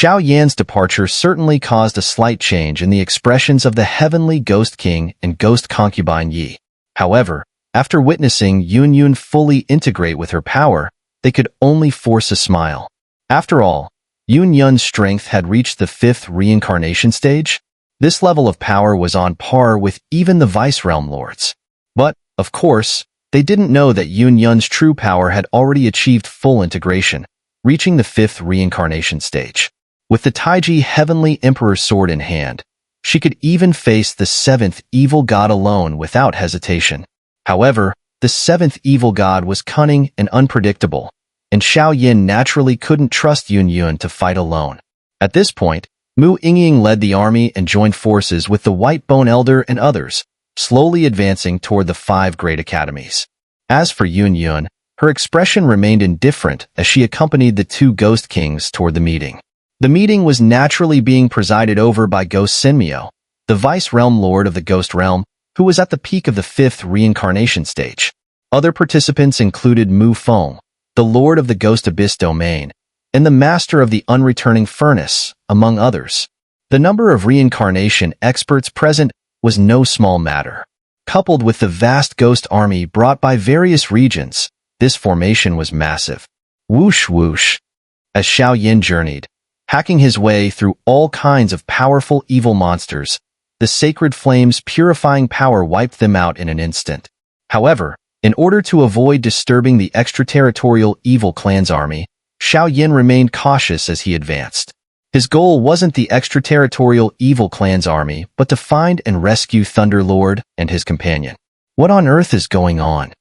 Xiao Yan's departure certainly caused a slight change in the expressions of the heavenly Ghost King and Ghost Concubine Yi. However, after witnessing Yun fully integrate with her power, they could only force a smile. After all, Yun's strength had reached the 5th reincarnation stage. This level of power was on par with even the Vice Realm Lords. But, of course, they didn't know that Yun's true power had already achieved full integration, reaching the 5th reincarnation stage. With the Taiji Heavenly Emperor's sword in hand, she could even face the 7th evil god alone without hesitation. However, the 7th evil god was cunning and unpredictable, and Xiao Yan naturally couldn't trust Yun to fight alone. At this point, Mu Yingying led the army and joined forces with the White Bone Elder and others, slowly advancing toward the 5 great academies. As for Yun, her expression remained indifferent as she accompanied the 2 Ghost Kings toward the meeting. The meeting was naturally being presided over by Ghost Sinmio, the Vice Realm Lord of the Ghost Realm, who was at the peak of the 5th reincarnation stage. Other participants included Mu Feng, the Lord of the Ghost Abyss Domain, and the Master of the Unreturning Furnace, among others. The number of reincarnation experts present was no small matter. Coupled with the vast ghost army brought by various regions, this formation was massive. Whoosh whoosh. As Xiao Yan journeyed, hacking his way through all kinds of powerful evil monsters, the sacred flame's purifying power wiped them out in an instant. However, in order to avoid disturbing the extraterritorial evil clan's army, Xiao Yan remained cautious as he advanced. His goal wasn't the extraterritorial evil clan's army, but to find and rescue Thunder Lord and his companion. What on earth is going on?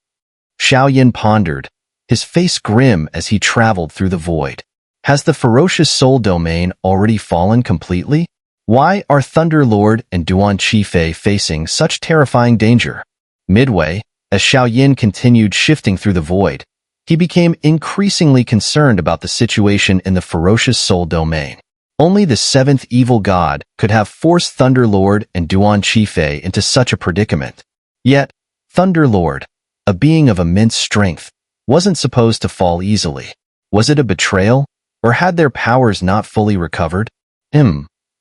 Xiao Yan pondered, his face grim as he traveled through the void. Has the Ferocious Soul Domain already fallen completely? Why are Thunder Lord and Duan Qifei facing such terrifying danger? Midway, as Xiao Yan continued shifting through the void, he became increasingly concerned about the situation in the Ferocious Soul Domain. Only the 7th evil god could have forced Thunder Lord and Duan Qifei into such a predicament. Yet, Thunder Lord, a being of immense strength, wasn't supposed to fall easily. Was it a betrayal? Or had their powers not fully recovered?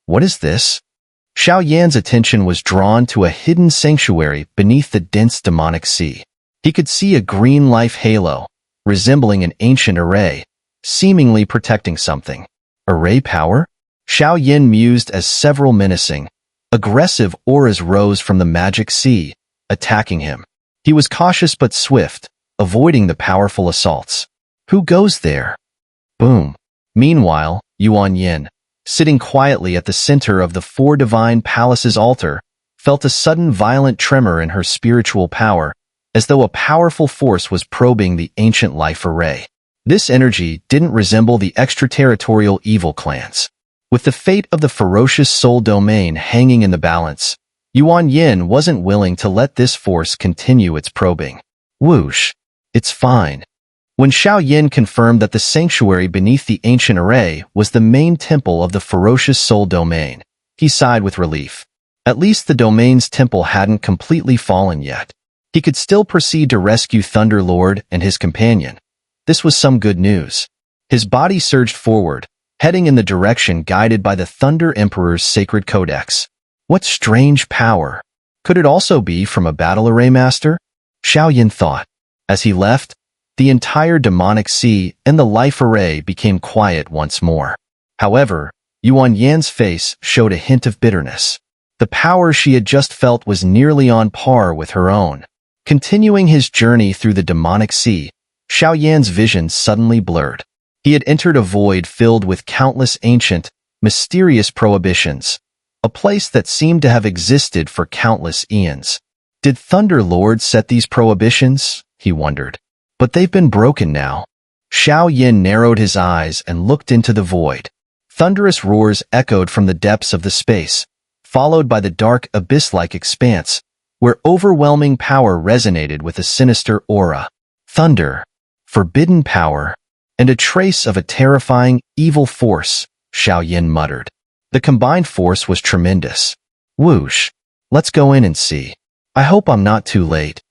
What is this? Xiao Yan's attention was drawn to a hidden sanctuary beneath the dense demonic sea. He could see a green life halo, resembling an ancient array, seemingly protecting something. Array power? Xiao Yan mused as several menacing, aggressive auras rose from the magic sea, attacking him. He was cautious but swift, avoiding the powerful assaults. Who goes there? Boom. Meanwhile, Yuan, sitting quietly at the center of the 4 divine palaces' altar, felt a sudden violent tremor in her spiritual power, as though a powerful force was probing the ancient life array. This energy didn't resemble the extraterritorial evil clans. With the fate of the Ferocious Soul Domain hanging in the balance, Yuan wasn't willing to let this force continue its probing. Whoosh. It's fine. When Xiao Yan confirmed that the sanctuary beneath the ancient array was the main temple of the Ferocious Soul Domain, he sighed with relief. At least the domain's temple hadn't completely fallen yet. He could still proceed to rescue Thunder Lord and his companion. This was some good news. His body surged forward, heading in the direction guided by the Thunder Emperor's sacred codex. What strange power! Could it also be from a battle array master? Xiao Yan thought. As he left, the entire demonic sea and the life array became quiet once more. However, Yuan's face showed a hint of bitterness. The power she had just felt was nearly on par with her own. Continuing his journey through the demonic sea, Xiao Yan's vision suddenly blurred. He had entered a void filled with countless ancient, mysterious prohibitions, a place that seemed to have existed for countless eons. Did Thunder Lord set these prohibitions? He wondered. But they've been broken now. Xiao Yan narrowed his eyes and looked into the void. Thunderous roars echoed from the depths of the space, followed by the dark abyss-like expanse, where overwhelming power resonated with a sinister aura. Thunder, forbidden power, and a trace of a terrifying, evil force, Xiao Yan muttered. The combined force was tremendous. Whoosh. Let's go in and see. I hope I'm not too late.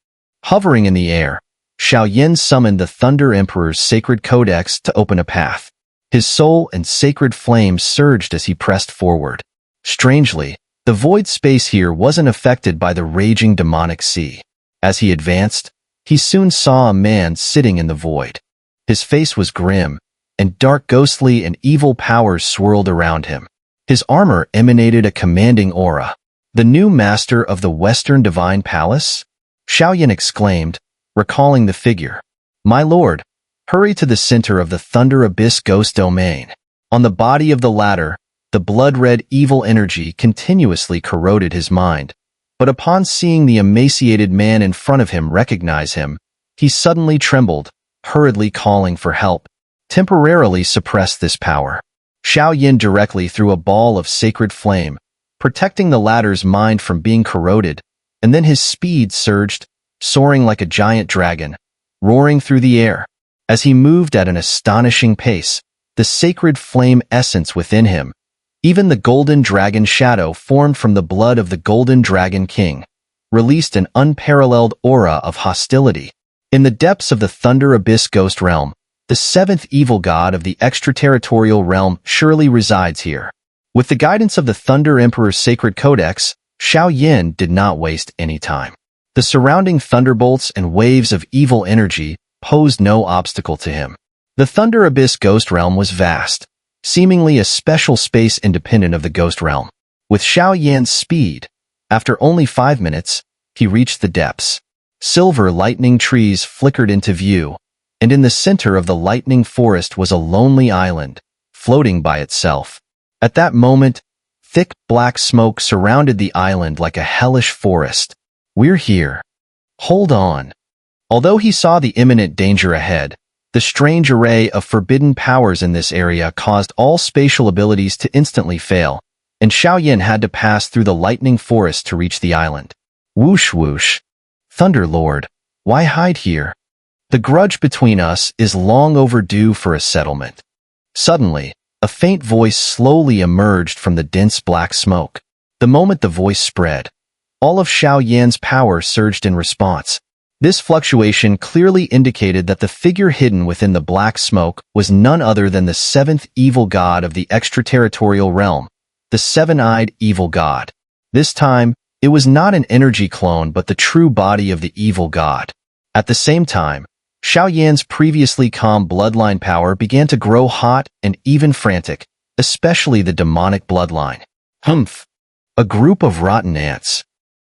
Hovering in the air, Xiao Yan summoned the Thunder Emperor's sacred codex to open a path. His soul and sacred flame surged as he pressed forward. Strangely, the void space here wasn't affected by the raging demonic sea. As he advanced, he soon saw a man sitting in the void. His face was grim, and dark ghostly and evil powers swirled around him. His armor emanated a commanding aura. "The new master of the Western Divine Palace?" Xiao Yan exclaimed, recalling the figure. "My lord, hurry to the center of the Thunder Abyss Ghost Domain." On the body of the latter, the blood-red evil energy continuously corroded his mind. But upon seeing the emaciated man in front of him recognize him, he suddenly trembled, hurriedly calling for help. Temporarily suppress this power. Xiao Yan directly threw a ball of sacred flame, protecting the latter's mind from being corroded, and then his speed surged, soaring like a giant dragon, roaring through the air. As he moved at an astonishing pace, the sacred flame essence within him, even the golden dragon shadow formed from the blood of the golden dragon king, released an unparalleled aura of hostility. In the depths of the Thunder Abyss Ghost Realm, the seventh evil god of the extraterritorial realm surely resides here. With the guidance of the Thunder Emperor's sacred codex, Xiao Yan did not waste any time. The surrounding thunderbolts and waves of evil energy posed no obstacle to him. The Thunder Abyss Ghost Realm was vast, seemingly a special space independent of the Ghost Realm. With Xiao Yan's speed, after only 5 minutes, he reached the depths. Silver lightning trees flickered into view, and in the center of the lightning forest was a lonely island, floating by itself. At that moment, thick black smoke surrounded the island like a hellish forest. "We're here. Hold on." Although he saw the imminent danger ahead, the strange array of forbidden powers in this area caused all spatial abilities to instantly fail, and Xiao Yan had to pass through the lightning forest to reach the island. Whoosh whoosh. "Thunder Lord, why hide here? The grudge between us is long overdue for a settlement." Suddenly, a faint voice slowly emerged from the dense black smoke. The moment the voice spread, all of Xiao Yan's power surged in response. This fluctuation clearly indicated that the figure hidden within the black smoke was none other than the seventh evil god of the extraterritorial realm, the seven-eyed evil god. This time, it was not an energy clone but the true body of the evil god. At the same time, Xiao Yan's previously calm bloodline power began to grow hot and even frantic, especially the demonic bloodline. Humph! A group of rotten ants.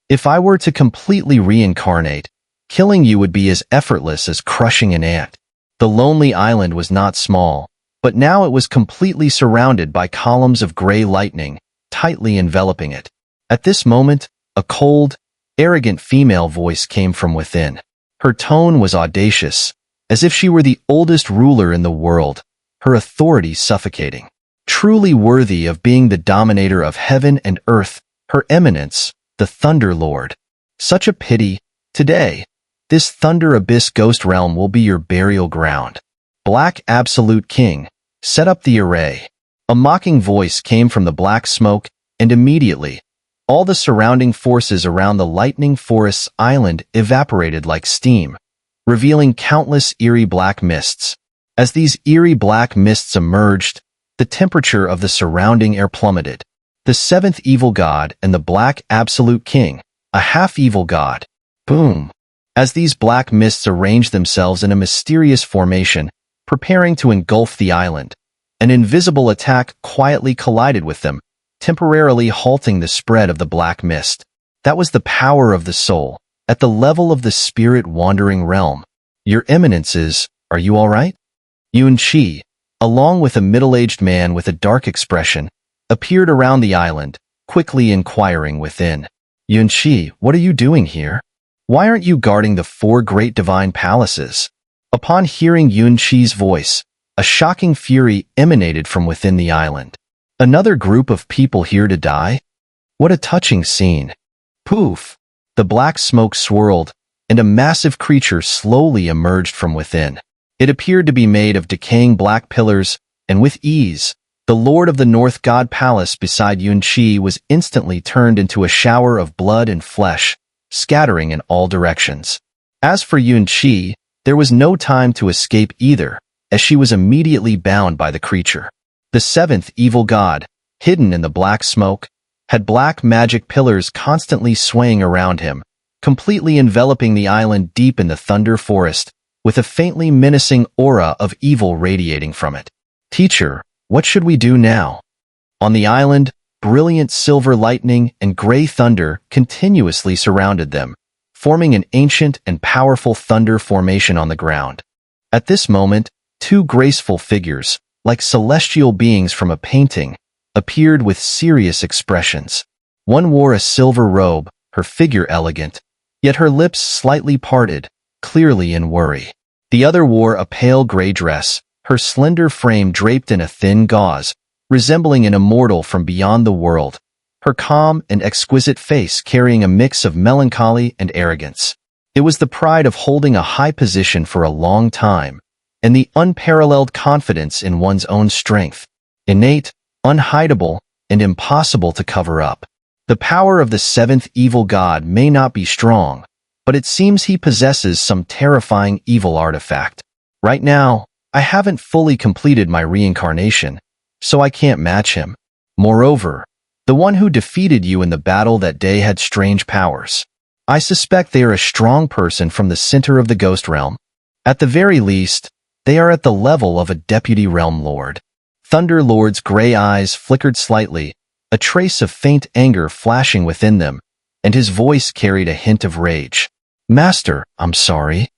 If I were to completely reincarnate, killing you would be as effortless as crushing an ant. The lonely island was not small, but now it was completely surrounded by columns of gray lightning, tightly enveloping it. At this moment, a cold, arrogant female voice came from within. Her tone was audacious, as if she were the oldest ruler in the world, her authority suffocating. Truly worthy of being the dominator of heaven and earth, Her Eminence, the Thunder Lord. Such a pity, today, this Thunder Abyss Ghost Realm will be your burial ground. Black Absolute King, set up the array. A mocking voice came from the black smoke, and immediately, all the surrounding forces around the lightning forest's island evaporated like steam, revealing countless eerie black mists. As these eerie black mists emerged, the temperature of the surrounding air plummeted. The seventh evil god and the Black Absolute King, a half-evil god. Boom! As these black mists arranged themselves in a mysterious formation, preparing to engulf the island, an invisible attack quietly collided with them, temporarily halting the spread of the black mist. That was the power of the soul, at the level of the spirit-wandering realm. Your Eminences, are you all right? Yuan Qi, along with a middle-aged man with a dark expression, appeared around the island, quickly inquiring within. Yuan Qi, what are you doing here? Why aren't you guarding the 4 great divine palaces? Upon hearing Yuan Qi's voice, a shocking fury emanated from within the island. Another group of people here to die? What a touching scene. Poof! The black smoke swirled, and a massive creature slowly emerged from within. It appeared to be made of decaying black pillars, and with ease, the Lord of the North God Palace beside Yuan Qi was instantly turned into a shower of blood and flesh, scattering in all directions. As for Yuan Qi, there was no time to escape either, as she was immediately bound by the creature. The seventh evil god, hidden in the black smoke, had black magic pillars constantly swaying around him, completely enveloping the island deep in the thunder forest, with a faintly menacing aura of evil radiating from it. Teacher, what should we do now? On the island, brilliant silver lightning and gray thunder continuously surrounded them, forming an ancient and powerful thunder formation on the ground. At this moment, two graceful figures, like celestial beings from a painting, appeared with serious expressions. One wore a silver robe, her figure elegant, yet her lips slightly parted, clearly in worry. The other wore a pale gray dress, her slender frame draped in a thin gauze, resembling an immortal from beyond the world, her calm and exquisite face carrying a mix of melancholy and arrogance. It was the pride of holding a high position for a long time, and the unparalleled confidence in one's own strength, innate, unhideable, and impossible to cover up. The power of the seventh evil god may not be strong, but it seems he possesses some terrifying evil artifact. Right now, I haven't fully completed my reincarnation, so I can't match him. Moreover, the one who defeated you in the battle that day had strange powers. I suspect they are a strong person from the center of the ghost realm. At the very least, they are at the level of a deputy realm lord. Thunder Lord's gray eyes flickered slightly, a trace of faint anger flashing within them, and his voice carried a hint of rage. Master, I'm sorry.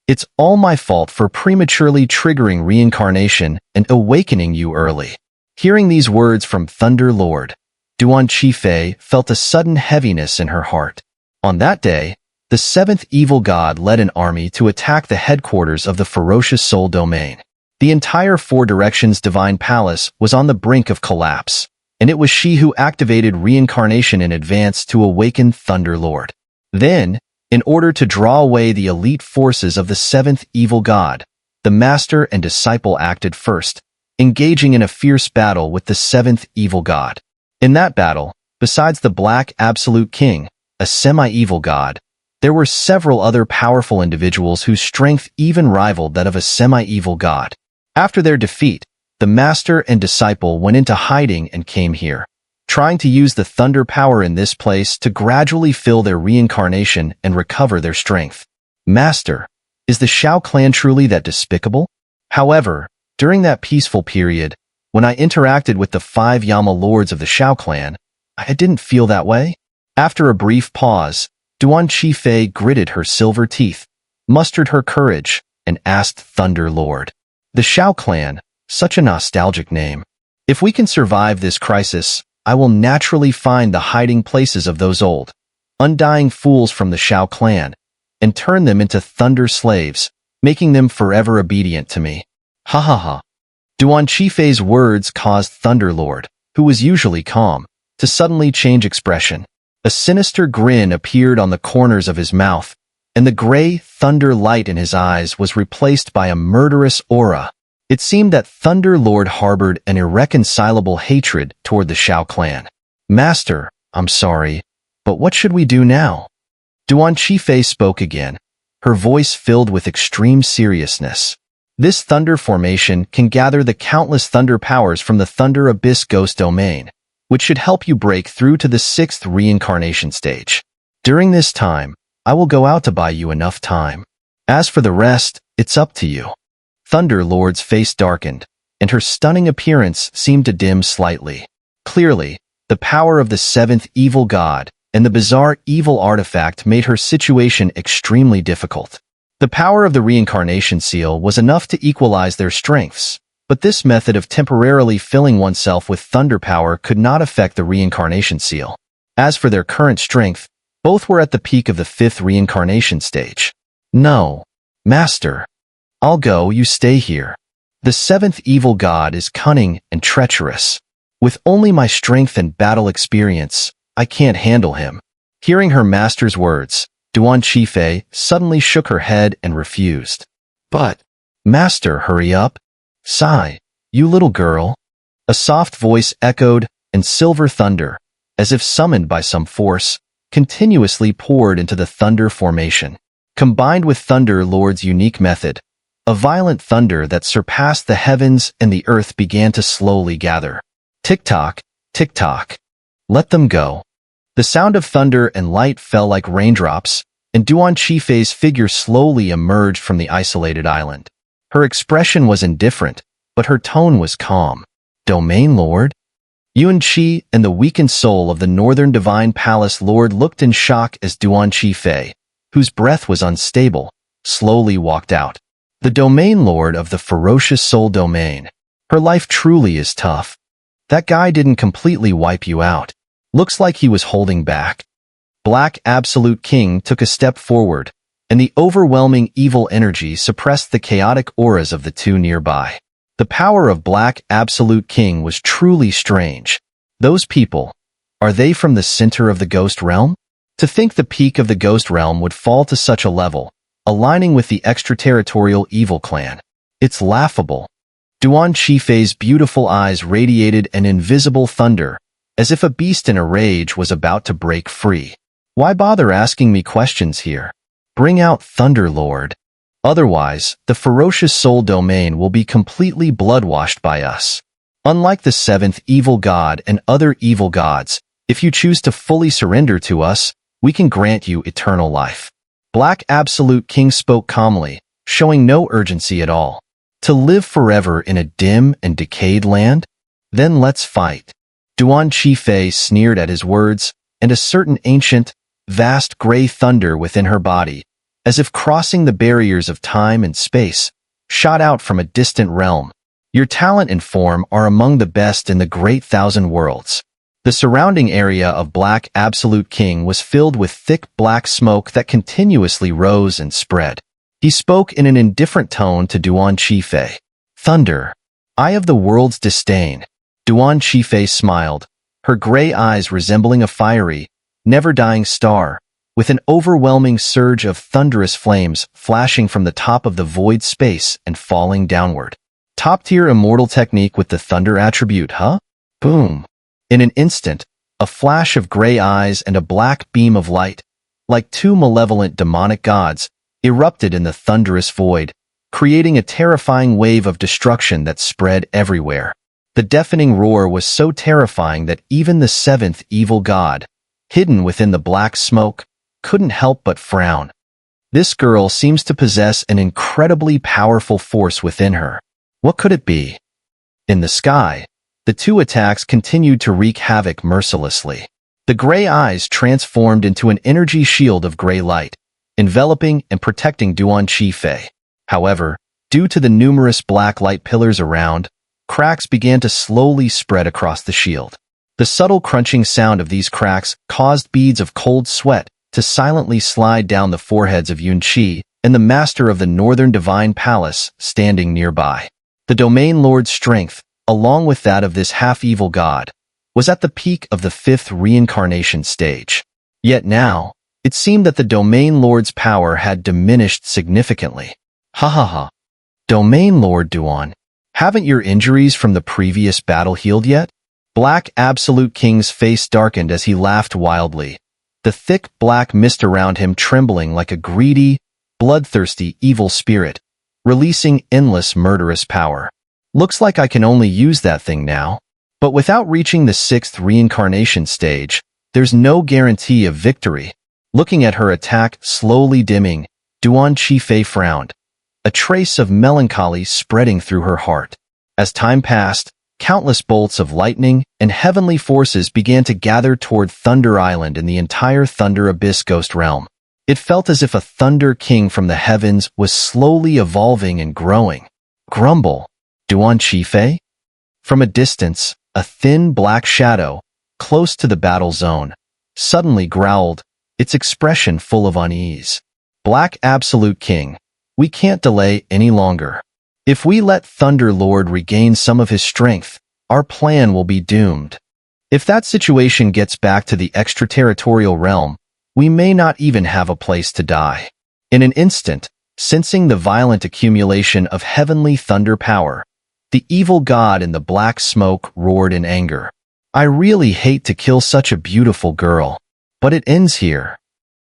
It's all my fault for prematurely triggering reincarnation and awakening you early. Hearing these words from Thunder Lord, Duan Qifei felt a sudden heaviness in her heart. On that day, the seventh evil god led an army to attack the headquarters of the Ferocious Soul Domain. The entire Four Directions Divine Palace was on the brink of collapse, and it was she who activated reincarnation in advance to awaken Thunder Lord. Then, in order to draw away the elite forces of the seventh evil god, the master and disciple acted first, engaging in a fierce battle with the seventh evil god. In that battle, besides the Black Absolute King, a semi-evil god, there were several other powerful individuals whose strength even rivaled that of a semi-evil god. After their defeat, the master and disciple went into hiding and came here, trying to use the thunder power in this place to gradually fill their reincarnation and recover their strength. Master, is the Xiao clan truly that despicable? However, during that peaceful period, when I interacted with the 5 Yama lords of the Xiao clan, I didn't feel that way. After a brief pause, Duan Qifei gritted her silver teeth, mustered her courage, and asked Thunder Lord. The Xiao clan, such a nostalgic name. If we can survive this crisis, I will naturally find the hiding places of those old, undying fools from the Xiao clan, and turn them into thunder slaves, making them forever obedient to me. Ha ha ha. Duan Qifei's words caused Thunder Lord, who was usually calm, to suddenly change expression. A sinister grin appeared on the corners of his mouth, and the gray thunder light in his eyes was replaced by a murderous aura. It seemed that Thunder Lord harbored an irreconcilable hatred toward the Xiao clan. Master, I'm sorry, but what should we do now? Duan Qifei spoke again, her voice filled with extreme seriousness. This thunder formation can gather the countless thunder powers from the Thunder Abyss Ghost Domain, which should help you break through to the 6th reincarnation stage. During this time, I will go out to buy you enough time. As for the rest, it's up to you. Thunder Lord's face darkened, and her stunning appearance seemed to dim slightly. Clearly, the power of the 7th evil god and the bizarre evil artifact made her situation extremely difficult. The power of the reincarnation seal was enough to equalize their strengths, but this method of temporarily filling oneself with thunder power could not affect the reincarnation seal. As for their current strength, both were at the peak of the 5th reincarnation stage. No, Master. I'll go, you stay here. The 7th evil god is cunning and treacherous. With only my strength and battle experience, I can't handle him. Hearing her master's words, Duan Qifei suddenly shook her head and refused. But, Master, hurry up. Sigh, you little girl. A soft voice echoed, and silver thunder, as if summoned by some force, continuously poured into the thunder formation. Combined with Thunder Lord's unique method, A violent thunder that surpassed the heavens and the earth began to slowly gather. Tick-tock, tick-tock. Let them go. The sound of thunder and light fell like raindrops, and Duan Qifei's figure slowly emerged from the isolated island. Her expression was indifferent, but her tone was calm. Domain Lord? Yuan Qi and the weakened soul of the Northern Divine Palace Lord looked in shock as Duan Qifei, whose breath was unstable, slowly walked out. The Domain Lord of the Ferocious Soul Domain. Her life truly is tough. That guy didn't completely wipe you out. Looks like he was holding back. Black Absolute King took a step forward, and the overwhelming evil energy suppressed the chaotic auras of the two nearby. The power of Black Absolute King was truly strange. Those people, are they from the center of the Ghost Realm? To think the peak of the Ghost Realm would fall to such a level, aligning with the extraterritorial evil clan. It's laughable. Duan Qifei's beautiful eyes radiated an invisible thunder, as if a beast in a rage was about to break free. Why bother asking me questions here? Bring out Thunder Lord. Otherwise, the Ferocious Soul Domain will be completely bloodwashed by us. Unlike the seventh evil god and other evil gods, if you choose to fully surrender to us, we can grant you eternal life. Black Absolute King spoke calmly, showing no urgency at all. To live forever in a dim and decayed land? Then let's fight. Duan Qifei sneered at his words, and a certain ancient, vast gray thunder within her body, as if crossing the barriers of time and space, shot out from a distant realm. Your talent and form are among the best in the great thousand worlds. The surrounding area of Black Absolute King was filled with thick black smoke that continuously rose and spread. He spoke in an indifferent tone to Duan Qifei. Thunder. Eye of the world's disdain. Duan Qifei smiled, her gray eyes resembling a fiery, never-dying star, with an overwhelming surge of thunderous flames flashing from the top of the void space and falling downward. Top-tier immortal technique with the thunder attribute, huh? Boom. In an instant, a flash of gray eyes and a black beam of light, like two malevolent demonic gods, erupted in the thunderous void, creating a terrifying wave of destruction that spread everywhere. The deafening roar was so terrifying that even the seventh evil god, hidden within the black smoke, couldn't help but frown. This girl seems to possess an incredibly powerful force within her. What could it be? In the sky, the two attacks continued to wreak havoc mercilessly. The gray eyes transformed into an energy shield of gray light, enveloping and protecting Duan Qifei. However, due to the numerous black light pillars around, cracks began to slowly spread across the shield. The subtle crunching sound of these cracks caused beads of cold sweat to silently slide down the foreheads of Yuan Qi and the master of the Northern Divine Palace standing nearby. The Domain Lord's strength, along with that of this half-evil god, was at the peak of the fifth reincarnation stage. Yet now, it seemed that the Domain Lord's power had diminished significantly. Ha ha ha. Domain Lord Duan, haven't your injuries from the previous battle healed yet? Black Absolute King's face darkened as he laughed wildly, the thick black mist around him trembling like a greedy, bloodthirsty evil spirit, releasing endless murderous power. Looks like I can only use that thing now. But without reaching the sixth reincarnation stage, there's no guarantee of victory. Looking at her attack slowly dimming, Duan Qifei frowned, a trace of melancholy spreading through her heart. As time passed, countless bolts of lightning and heavenly forces began to gather toward Thunder Island and the entire Thunder Abyss Ghost Realm. It felt as if a Thunder King from the heavens was slowly evolving and growing. Grumble. Duan Qifei? From a distance, a thin black shadow, close to the battle zone, suddenly growled, its expression full of unease. Black Absolute King, we can't delay any longer. If we let Thunder Lord regain some of his strength, our plan will be doomed. If that situation gets back to the extraterritorial realm, we may not even have a place to die. In an instant, sensing the violent accumulation of heavenly thunder power, the evil god in the black smoke roared in anger. I really hate to kill such a beautiful girl, but it ends here.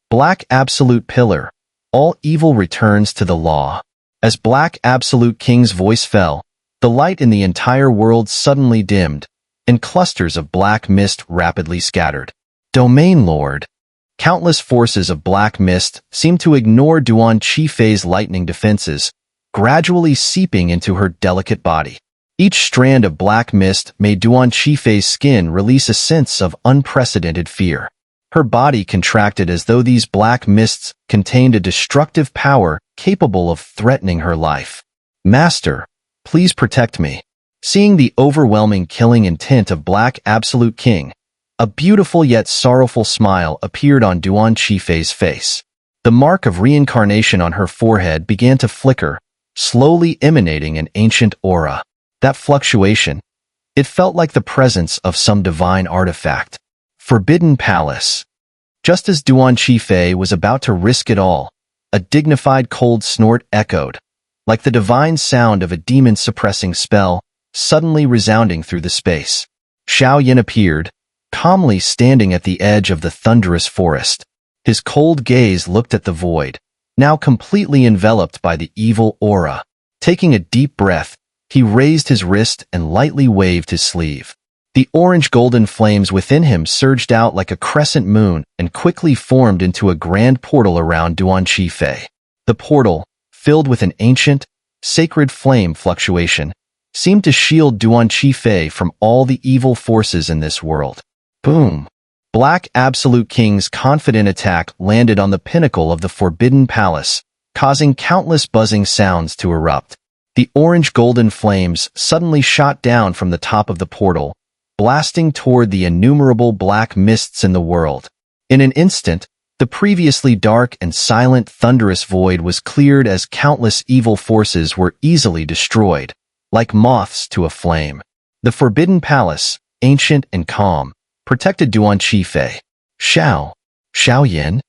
Black Absolute Pillar, all evil returns to the law. As Black Absolute King's voice fell, the light in the entire world suddenly dimmed, and clusters of black mist rapidly scattered. Domain Lord. Countless forces of black mist seemed to ignore Duan Qifei's lightning defenses, gradually seeping into her delicate body. Each strand of black mist made Duan Qifei's skin release a sense of unprecedented fear. Her body contracted as though these black mists contained a destructive power capable of threatening her life. Master, please protect me. Seeing the overwhelming killing intent of Black Absolute King, a beautiful yet sorrowful smile appeared on Duan Qifei's face. The mark of reincarnation on her forehead began to flicker, slowly emanating an ancient aura. That fluctuation, it felt like the presence of some divine artifact. Forbidden Palace. Just as Duan Qifei was about to risk it all, a dignified cold snort echoed, like the divine sound of a demon suppressing spell, suddenly resounding through the space. Xiao Yan appeared, calmly standing at the edge of the thunderous forest. His cold gaze looked at the void, now completely enveloped by the evil aura. Taking a deep breath, he raised his wrist and lightly waved his sleeve. The orange-golden flames within him surged out like a crescent moon and quickly formed into a grand portal around Duan Qifei. The portal, filled with an ancient, sacred flame fluctuation, seemed to shield Duan Qifei from all the evil forces in this world. Boom! Black Absolute King's confident attack landed on the pinnacle of the Forbidden Palace, causing countless buzzing sounds to erupt. The orange-golden flames suddenly shot down from the top of the portal, blasting toward the innumerable black mists in the world. In an instant, the previously dark and silent thunderous void was cleared as countless evil forces were easily destroyed, like moths to a flame. The Forbidden Palace, ancient and calm, protected Duan Qifei. Xiao Yan?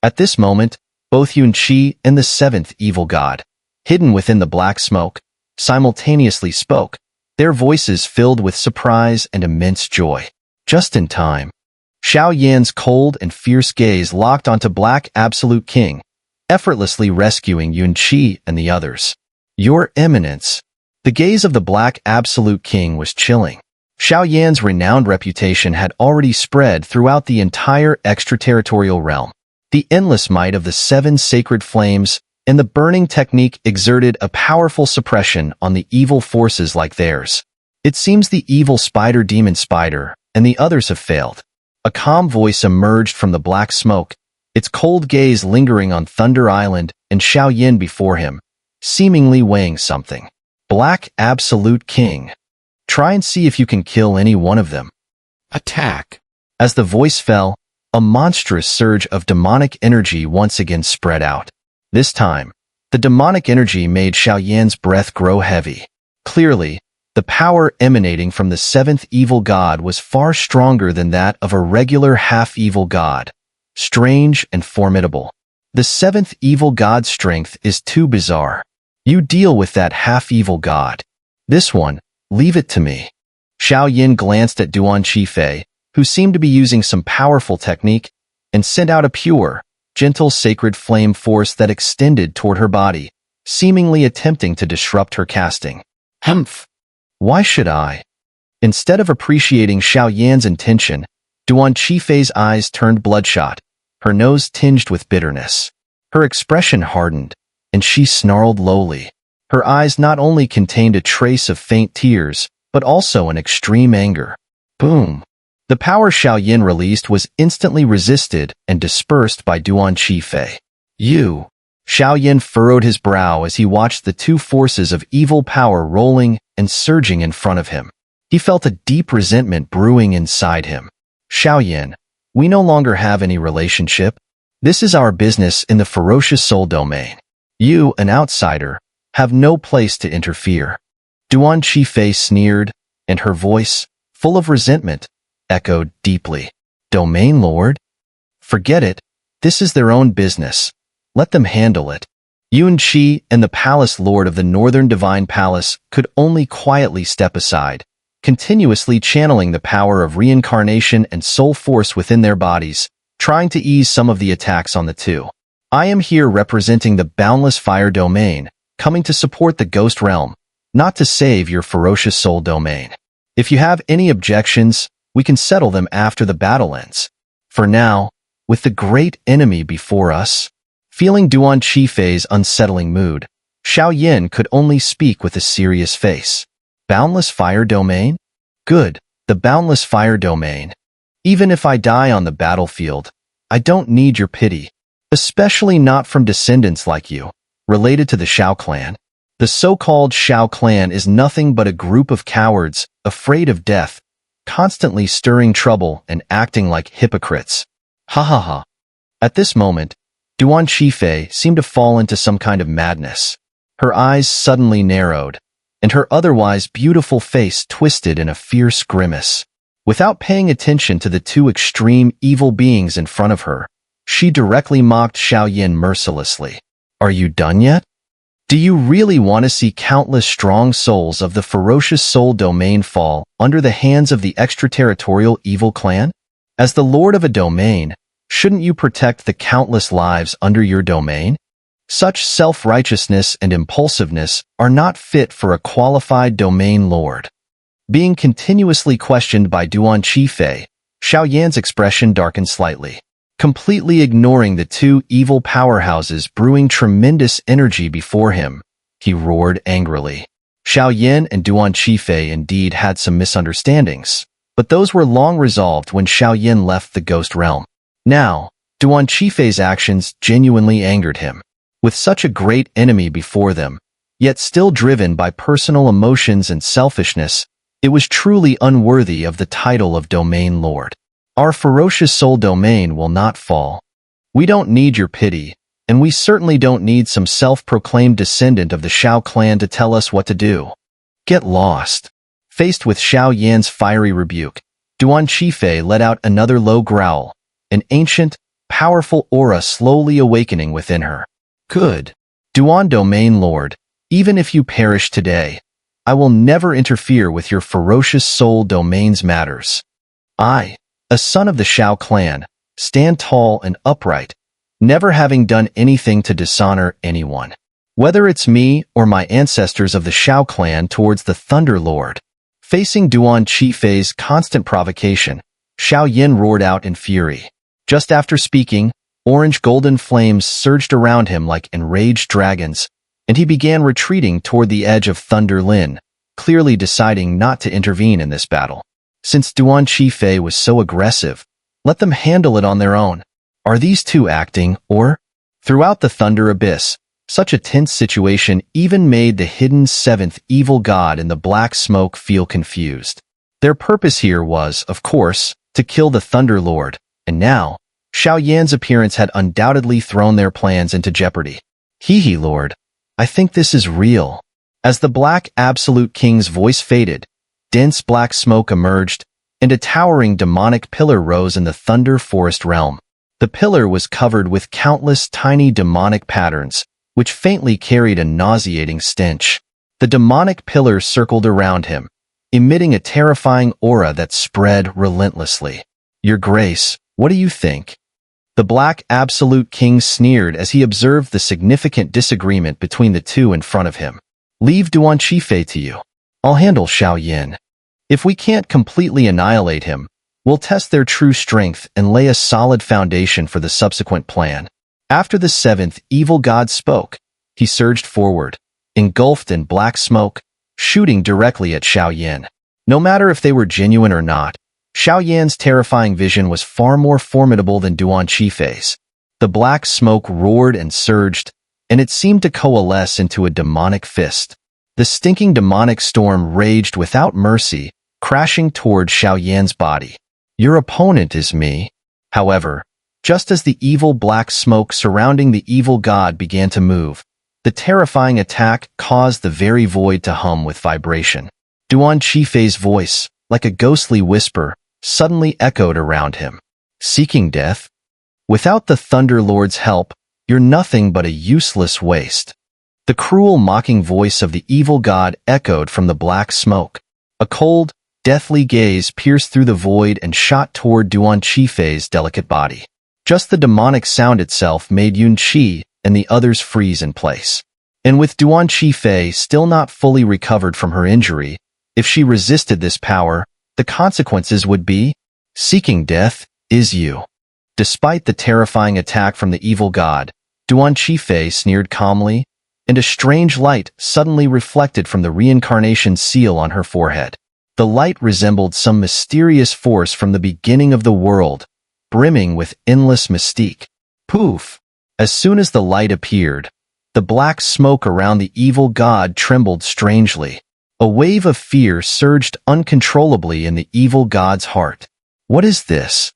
At this moment, both Yun Qi and the seventh evil god, hidden within the black smoke, simultaneously spoke, their voices filled with surprise and immense joy. Just in time. Xiao Yan's cold and fierce gaze locked onto Black Absolute King, effortlessly rescuing Yun Qi and the others. Your Eminence. The gaze of the Black Absolute King was chilling. Xiao Yan's renowned reputation had already spread throughout the entire extraterritorial realm. The endless might of the seven sacred flames and the burning technique exerted a powerful suppression on the evil forces like theirs. It seems the evil demon spider and the others have failed. A calm voice emerged from the black smoke, its cold gaze lingering on Thunder Island and Xiao Yan before him, seemingly weighing something. Black Absolute King. Try and see if you can kill any one of them. Attack. As the voice fell, a monstrous surge of demonic energy once again spread out. This time, the demonic energy made Xiao Yan's breath grow heavy. Clearly, the power emanating from the seventh evil god was far stronger than that of a regular half-evil god. Strange and formidable. The seventh evil god's strength is too bizarre. You deal with that half-evil god. This one, leave it to me. Xiao Yan glanced at Duan Qifei, who seemed to be using some powerful technique, and sent out a pure, gentle sacred flame force that extended toward her body, seemingly attempting to disrupt her casting. Humph! Why should I? Instead of appreciating Xiao Yan's intention, Duan Qifei's eyes turned bloodshot, her nose tinged with bitterness. Her expression hardened, and she snarled lowly. Her eyes not only contained a trace of faint tears, but also an extreme anger. Boom! The power Xiao Yan released was instantly resisted and dispersed by Duan Qifei. You! Xiao Yan furrowed his brow as he watched the two forces of evil power rolling and surging in front of him. He felt a deep resentment brewing inside him. Xiao Yan, we no longer have any relationship. This is our business in the Ferocious Soul domain. You, an outsider, have no place to interfere. Duan Qifei sneered, and her voice, full of resentment, echoed deeply. Domain Lord? Forget it. This is their own business. Let them handle it. Yun Qi and the Palace Lord of the Northern Divine Palace could only quietly step aside, continuously channeling the power of reincarnation and soul force within their bodies, trying to ease some of the attacks on the two. I am here representing the Boundless Fire domain, coming to support the Ghost Realm, not to save your ferocious soul domain. If you have any objections, we can settle them after the battle ends. For now, with the great enemy before us, feeling Duan Qifei's unsettling mood, Xiao Yan could only speak with a serious face. Boundless Fire Domain? Good, the Boundless Fire Domain. Even if I die on the battlefield, I don't need your pity, especially not from descendants like you, related to the Xiao clan. The so-called Xiao clan is nothing but a group of cowards, afraid of death, constantly stirring trouble and acting like hypocrites. Ha ha ha. At this moment, Duan Qifei seemed to fall into some kind of madness. Her eyes suddenly narrowed, and her otherwise beautiful face twisted in a fierce grimace. Without paying attention to the two extreme evil beings in front of her, she directly mocked Xiao Yan mercilessly. Are you done yet? Do you really want to see countless strong souls of the ferocious soul domain fall under the hands of the extraterritorial evil clan? As the lord of a domain, shouldn't you protect the countless lives under your domain? Such self-righteousness and impulsiveness are not fit for a qualified domain lord. Being continuously questioned by Duan Qifei, Xiao Yan's expression darkened slightly. Completely ignoring the two evil powerhouses brewing tremendous energy before him, he roared angrily. Xiao Yan and Duan Qifei indeed had some misunderstandings, but those were long resolved when Xiao Yan left the Ghost Realm. Now, Duan Qifei's actions genuinely angered him. With such a great enemy before them, yet still driven by personal emotions and selfishness, it was truly unworthy of the title of Domain Lord. Our ferocious soul domain will not fall. We don't need your pity, and we certainly don't need some self-proclaimed descendant of the Xiao clan to tell us what to do. Get lost. Faced with Xiao Yan's fiery rebuke, Duan Qifei let out another low growl, an ancient, powerful aura slowly awakening within her. Good. Duan Domain Lord, even if you perish today, I will never interfere with your ferocious soul domain's matters. I, a son of the Xiao clan, stand tall and upright, never having done anything to dishonor anyone. Whether it's me or my ancestors of the Xiao clan towards the Thunder Lord. Facing Duan Qifei's constant provocation, Xiao Yan roared out in fury. Just after speaking, orange-golden flames surged around him like enraged dragons, and he began retreating toward the edge of Thunder Lin, clearly deciding not to intervene in this battle. Since Duan Qifei was so aggressive, let them handle it on their own. Are these two acting, or? Throughout the Thunder Abyss, such a tense situation even made the hidden seventh evil god in the black smoke feel confused. Their purpose here was, of course, to kill the Thunder Lord, and now, Xiao Yan's appearance had undoubtedly thrown their plans into jeopardy. Hee Lord, I think this is real. As the Black Absolute King's voice faded, dense black smoke emerged, and a towering demonic pillar rose in the Thunder Forest realm. The pillar was covered with countless tiny demonic patterns, which faintly carried a nauseating stench. The demonic pillar circled around him, emitting a terrifying aura that spread relentlessly. Your Grace, what do you think? The Black Absolute King sneered as he observed the significant disagreement between the two in front of him. Leave Duan Qifei to you. I'll handle Xiao Yan. If we can't completely annihilate him, we'll test their true strength and lay a solid foundation for the subsequent plan. After the seventh evil god spoke, he surged forward, engulfed in black smoke, shooting directly at Xiao Yan. No matter if they were genuine or not, Xiao Yan's terrifying vision was far more formidable than Duan Qifei's. The black smoke roared and surged, and it seemed to coalesce into a demonic fist. The stinking demonic storm raged without mercy, crashing toward Xiao Yan's body. Your opponent is me. However, just as the evil black smoke surrounding the evil god began to move, the terrifying attack caused the very void to hum with vibration. Duan Qifei's voice, like a ghostly whisper, suddenly echoed around him. Seeking death? Without the Thunder Lord's help, you're nothing but a useless waste. The cruel mocking voice of the evil god echoed from the black smoke. A cold, deathly gaze pierced through the void and shot toward Duan Qifei's delicate body. Just the demonic sound itself made Yun Qi and the others freeze in place. And with Duan Qifei still not fully recovered from her injury, if she resisted this power, the consequences would be seeking death is you. Despite the terrifying attack from the evil god, Duan Qifei sneered calmly, and a strange light suddenly reflected from the reincarnation seal on her forehead. The light resembled some mysterious force from the beginning of the world, brimming with endless mystique. Poof! As soon as the light appeared, the black smoke around the evil god trembled strangely. A wave of fear surged uncontrollably in the evil god's heart. What is this?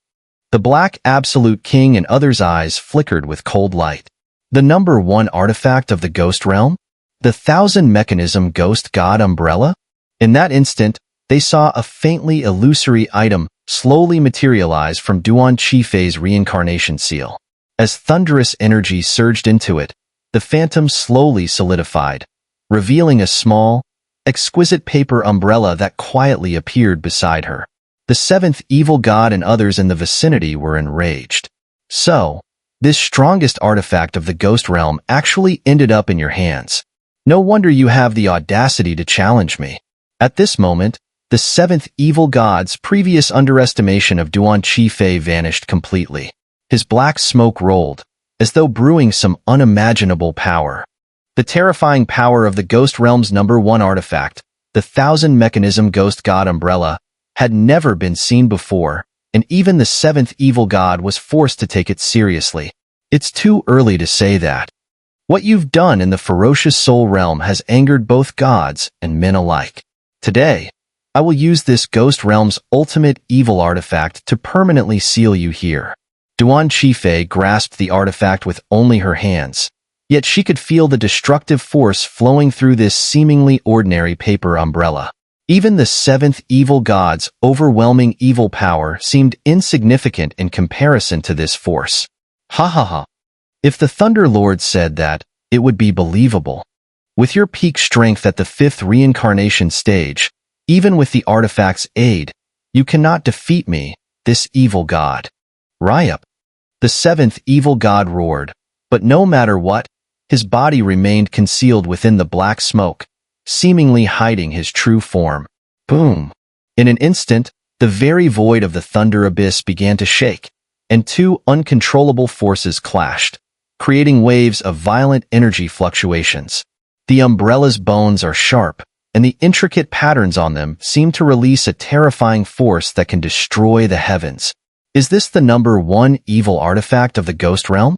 The black absolute king and others' eyes flickered with cold light. The number 1 artifact of the ghost realm? The 1000-mechanism ghost god umbrella? In that instant, they saw a faintly illusory item slowly materialize from Duan Qifei's reincarnation seal. As thunderous energy surged into it, the phantom slowly solidified, revealing a small, exquisite paper umbrella that quietly appeared beside her. The 7th evil god and others in the vicinity were enraged. So, this strongest artifact of the ghost realm actually ended up in your hands. No wonder you have the audacity to challenge me. At this moment, the 7th evil god's previous underestimation of Duan Qifei vanished completely. His black smoke rolled, as though brewing some unimaginable power. The terrifying power of the ghost realm's number 1 artifact, the 1000-mechanism ghost god umbrella, had never been seen before, and even the 7th evil god was forced to take it seriously. It's too early to say that. What you've done in the ferocious soul realm has angered both gods and men alike. Today, I will use this ghost realm's ultimate evil artifact to permanently seal you here. Duan Qifei grasped the artifact with only her hands, yet she could feel the destructive force flowing through this seemingly ordinary paper umbrella. Even the 7th evil god's overwhelming evil power seemed insignificant in comparison to this force. Ha ha ha. If the Thunder Lord said that, it would be believable. With your peak strength at the 5th reincarnation stage, even with the artifact's aid, you cannot defeat me, this evil god. Ryup. The 7th evil god roared, but no matter what, his body remained concealed within the black smoke, seemingly hiding his true form. Boom! In an instant, the very void of the thunder abyss began to shake, and 2 uncontrollable forces clashed, creating waves of violent energy fluctuations. The umbrella's bones are sharp, and the intricate patterns on them seem to release a terrifying force that can destroy the heavens. Is this the number 1 evil artifact of the ghost realm?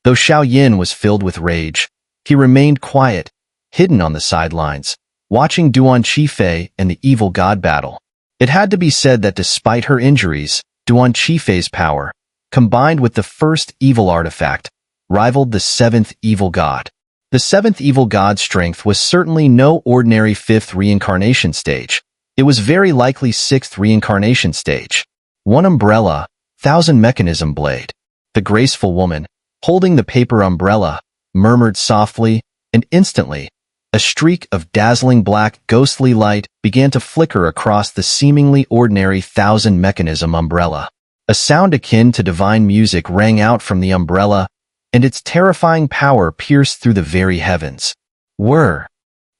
Though Xiao Yan was filled with rage, he remained quiet, hidden on the sidelines, watching Duan Qifei and the evil god battle. It had to be said that despite her injuries, Duan Qifei's power, combined with the first evil artifact, rivaled the 7th evil god. The 7th evil god's strength was certainly no ordinary 5th reincarnation stage. It was very likely 6th reincarnation stage. 1 umbrella, 1000-mechanism blade. The graceful woman, holding the paper umbrella, murmured softly, and instantly, a streak of dazzling black ghostly light began to flicker across the seemingly ordinary 1000-mechanism umbrella. A sound akin to divine music rang out from the umbrella, and its terrifying power pierced through the very heavens. Whir!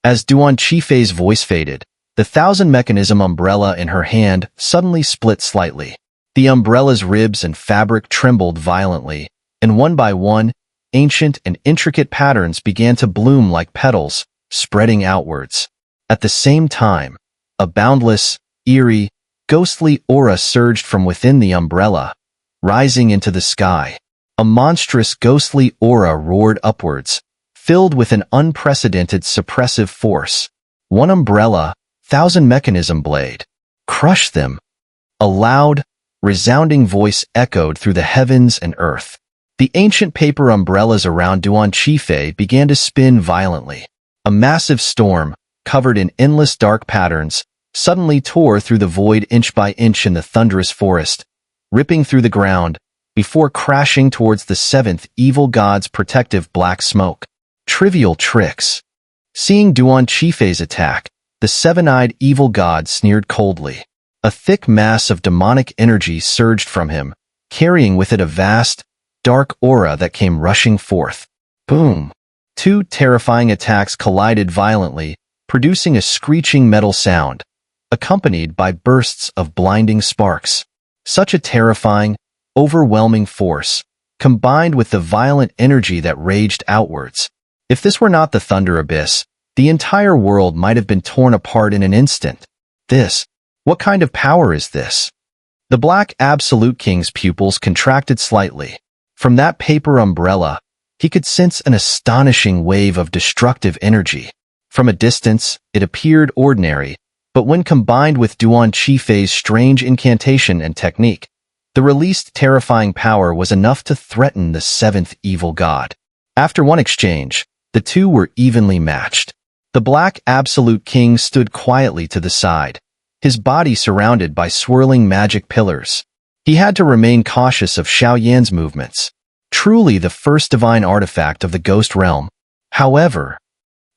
As Duan Qifei's voice faded, the 1000-mechanism umbrella in her hand suddenly split slightly. The umbrella's ribs and fabric trembled violently, and one by one, ancient and intricate patterns began to bloom like petals, spreading outwards. At the same time, a boundless, eerie, ghostly aura surged from within the umbrella, rising into the sky. A monstrous ghostly aura roared upwards, filled with an unprecedented suppressive force. 1 umbrella, 1000-mechanism blade. Crush them. A loud, resounding voice echoed through the heavens and earth. The ancient paper umbrellas around Duan Qifei began to spin violently. A massive storm, covered in endless dark patterns, suddenly tore through the void inch by inch in the thunderous forest, ripping through the ground, before crashing towards the 7th evil god's protective black smoke. Trivial tricks. Seeing Duan Qifei's attack, the 7-eyed evil god sneered coldly. A thick mass of demonic energy surged from him, carrying with it a vast, dark aura that came rushing forth. Boom! Two terrifying attacks collided violently, producing a screeching metal sound, accompanied by bursts of blinding sparks. Such a terrifying, overwhelming force, combined with the violent energy that raged outwards. If this were not the Thunder Abyss, the entire world might have been torn apart in an instant. What kind of power is this? The Black Absolute King's pupils contracted slightly. From that paper umbrella, he could sense an astonishing wave of destructive energy. From a distance, it appeared ordinary, but when combined with Duan Qifei's strange incantation and technique, the released terrifying power was enough to threaten the seventh evil god. After one exchange, the two were evenly matched. The Black Absolute King stood quietly to the side, his body surrounded by swirling magic pillars. He had to remain cautious of Xiao Yan's movements, truly the first divine artifact of the ghost realm. However,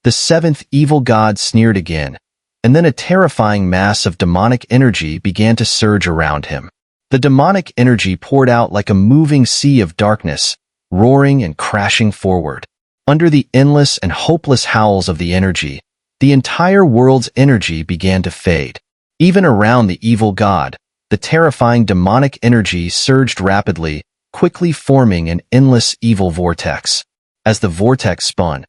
the seventh evil god sneered again, and then a terrifying mass of demonic energy began to surge around him. The demonic energy poured out like a moving sea of darkness, roaring and crashing forward. Under the endless and hopeless howls of the energy, the entire world's energy began to fade. Even around the evil god, the terrifying demonic energy surged rapidly, quickly forming an endless evil vortex. As the vortex spun,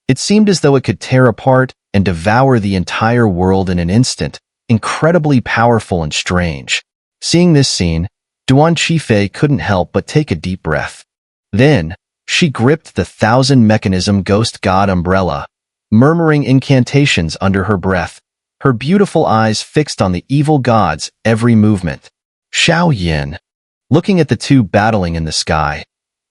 it seemed as though it could tear apart and devour the entire world in an instant, incredibly powerful and strange. Seeing this scene, Duan Qifei couldn't help but take a deep breath. Then, she gripped the thousand-mechanism ghost god umbrella, murmuring incantations under her breath, her beautiful eyes fixed on the evil god's every movement. Xiao Yan. Looking at the two battling in the sky,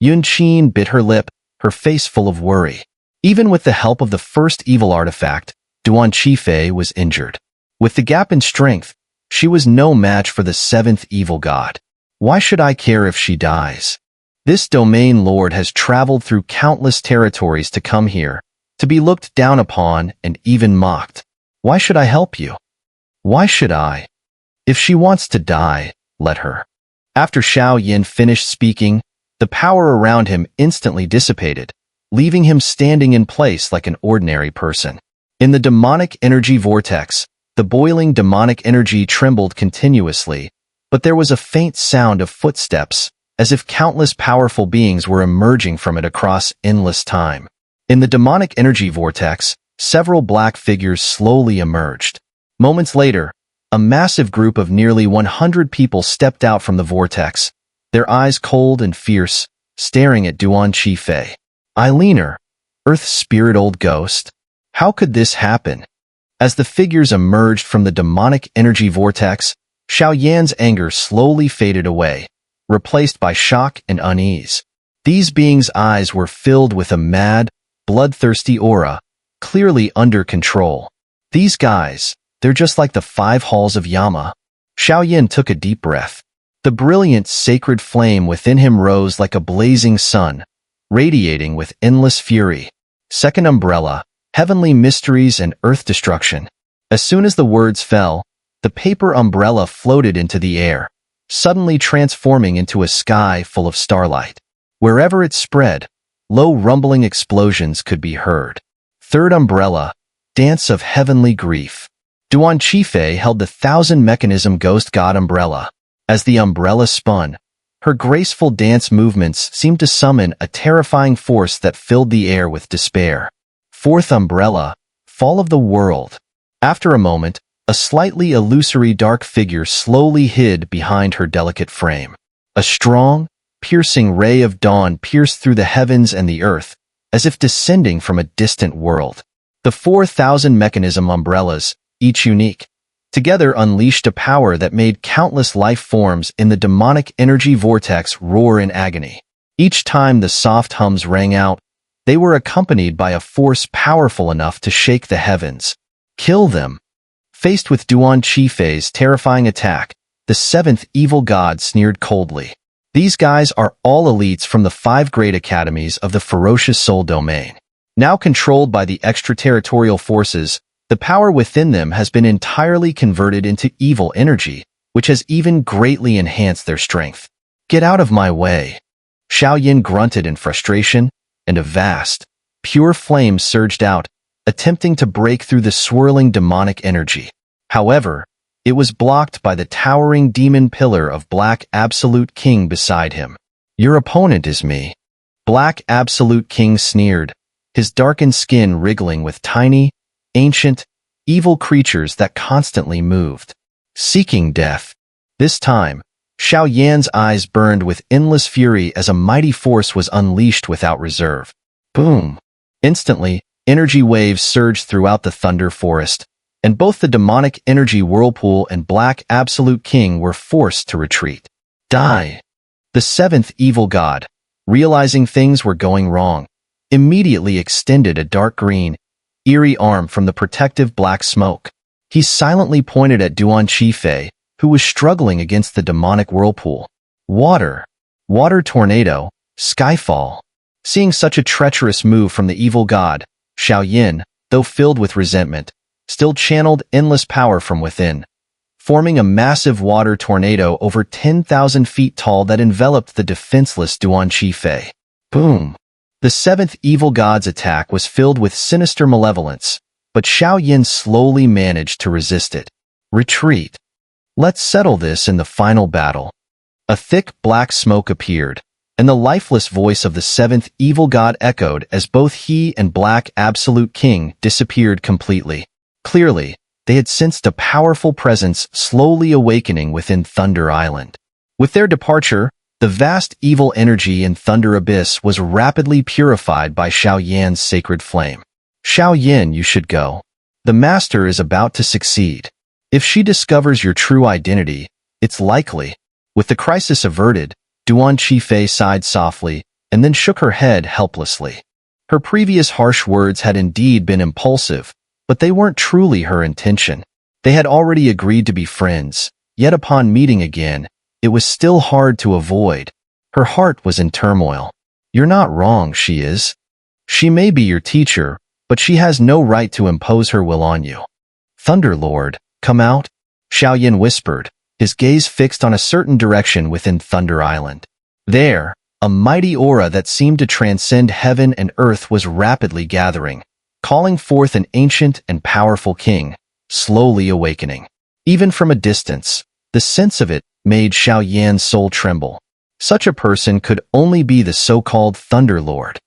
Yunqin bit her lip, her face full of worry. Even with the help of the first evil artifact, Duan Qifei was injured. With the gap in strength, she was no match for the seventh evil god. Why should I care if she dies? This domain lord has traveled through countless territories to come here, to be looked down upon and even mocked. Why should I help you? Why should I? If she wants to die, let her. After Xiao Yan finished speaking, the power around him instantly dissipated, leaving him standing in place like an ordinary person. In the demonic energy vortex, the boiling demonic energy trembled continuously, but there was a faint sound of footsteps, as if countless powerful beings were emerging from it across endless time. In the demonic energy vortex, several black figures slowly emerged. Moments later, a massive group of nearly 100 people stepped out from the vortex, their eyes cold and fierce, staring at Duan Qifei. Xun'er, Earth's spirit old ghost? How could this happen? As the figures emerged from the demonic energy vortex, Xiao Yan's anger slowly faded away, replaced by shock and unease. These beings' eyes were filled with a mad, bloodthirsty aura, clearly under control. These guys, they're just like the 5 halls of Yama. Xiao Yan took a deep breath. The brilliant sacred flame within him rose like a blazing sun, radiating with endless fury. Second umbrella, heavenly mysteries and earth destruction. As soon as the words fell, the paper umbrella floated into the air, suddenly transforming into a sky full of starlight. Wherever it spread, low rumbling explosions could be heard. Third umbrella, dance of heavenly grief. Duan Qifei held the 1000-mechanism ghost god umbrella. As the umbrella spun, her graceful dance movements seemed to summon a terrifying force that filled the air with despair. Fourth umbrella, fall of the world. After a moment, a slightly illusory dark figure slowly hid behind her delicate frame. A strong, piercing ray of dawn pierced through the heavens and the earth, as if descending from a distant world. The 4000 mechanism umbrellas, each unique, together unleashed a power that made countless life forms in the demonic energy vortex roar in agony. Each time the soft hums rang out, they were accompanied by a force powerful enough to shake the heavens. Kill them. Faced with Duan Qifei's terrifying attack, the 7th evil god sneered coldly. These guys are all elites from the 5 great academies of the Ferocious Soul domain. Now controlled by the extraterritorial forces, the power within them has been entirely converted into evil energy, which has even greatly enhanced their strength. Get out of my way. Xiao Yan grunted in frustration, and a vast, pure flame surged out, attempting to break through the swirling demonic energy. However, it was blocked by the towering demon pillar of Black Absolute King beside him. "Your opponent is me." Black Absolute King sneered, his darkened skin wriggling with tiny, ancient, evil creatures that constantly moved, seeking death. This time, Xiao Yan's eyes burned with endless fury as a mighty force was unleashed without reserve. Boom! Instantly, energy waves surged throughout the Thunder Forest, and both the demonic energy whirlpool and Black Absolute King were forced to retreat. Die! The seventh evil god, realizing things were going wrong, immediately extended a dark green, eerie arm from the protective black smoke. He silently pointed at Duan Qifei, who was struggling against the demonic whirlpool. Water tornado, skyfall. Seeing such a treacherous move from the evil god, Xiao Yan, though filled with resentment, still channeled endless power from within, forming a massive water tornado over 10,000 feet tall that enveloped the defenseless Duan Qifei. Boom! The seventh evil god's attack was filled with sinister malevolence, but Xiao Yan slowly managed to resist it. Retreat. Let's settle this in the final battle. A thick black smoke appeared, and the lifeless voice of the seventh evil god echoed as both he and Black Absolute King disappeared completely. Clearly, they had sensed a powerful presence slowly awakening within Thunder Island. With their departure, the vast evil energy in Thunder Abyss was rapidly purified by Xiao Yan's sacred flame. "Xiao Yan, you should go. The master is about to succeed. If she discovers your true identity, it's likely." With the crisis averted, Duan Qifei sighed softly and then shook her head helplessly. Her previous harsh words had indeed been impulsive, but they weren't truly her intention. They had already agreed to be friends, yet upon meeting again, it was still hard to avoid. Her heart was in turmoil. "You're not wrong, she is. She may be your teacher, but she has no right to impose her will on you." "Thunder Lord, come out," Xiao Yan whispered, his gaze fixed on a certain direction within Thunder Island. There, a mighty aura that seemed to transcend heaven and earth was rapidly gathering, calling forth an ancient and powerful king, slowly awakening. Even from a distance, the sense of it made Xiao Yan's soul tremble. Such a person could only be the so-called Thunder Lord.